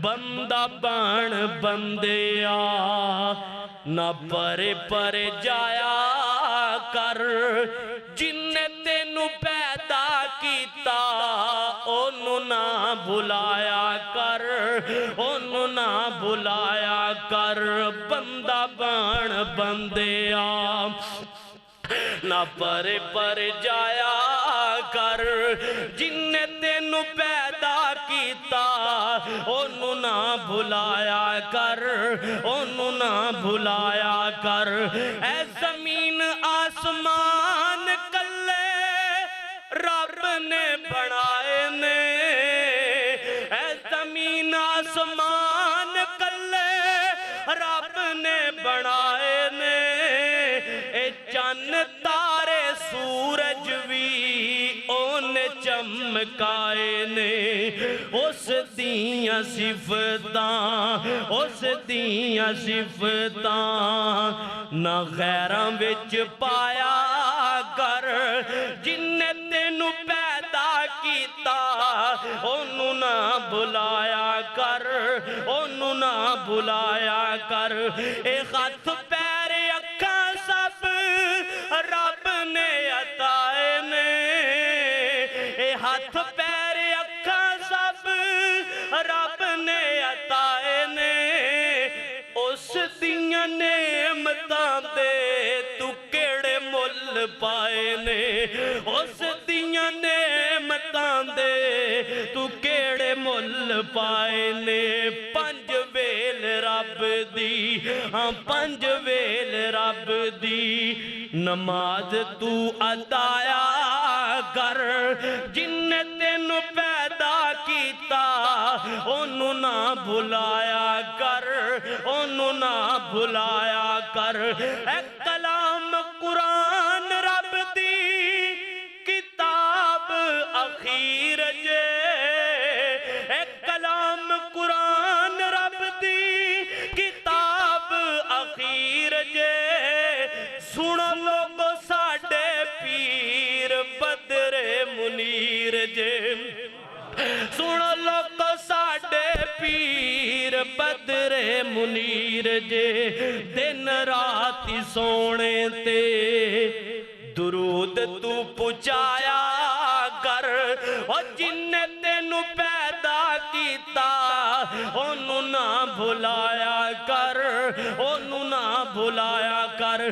بندہ بن بندیا نہ پرے پرے جایا کر جن نے تینوں پیدا کیتا انہوں نہ بھلایا کر انہوں نہ بھلایا کر بندہ بن بندیا نہ پرے پرے جایا کر جن نے تینوں پیدا کیتا انہوں نہ بھلایا کر انہوں نہ بھلایا کر اے زمین آسمان کلے رب نے بنائے نے اے زمین آسمان کلے رب نے بنائے نے اے چند تارے سورج بھی اونے چمکائے نے اس دیاں صفتاں اس دیاں صفتاں نہ غیراں وچ پایا کر جن نے تینوں پیدا کیتا انہوں نہ بھلایا کر انہوں نہ بھلایا کر اے ہاتھ پیر اکھاں سب رب نے عطائے نے اے ہاتھ پیر اکھاں سب رب نے عطائے نے اس دیاں نعمتاں دے تو کیڑے مل پائے نے اس دیاں نعمتاں دے تو کیڑے مل پائے نے پنج ویل رب دی ہاں پنج ویل رب دی نماز تو ادایا کر جن نے تینوں پیدا کیتا انہوں نہ بھلایا کر انہوں نہ بھلایا کر اے کلام قرآن رب دی کتاب اخیر جے اے کلام قرآن رب دی کتاب اخیر جے سنو لوگو ساڑے پیر بدر منیر جے سنو لوگو ساڑے پیر بدر منیر جے دن رات سونے تے درود تو پچایا کر اور جن نے تینوں پیدا کیتا انہوں نہ بھلایا کر انہوں نہ بھلایا کر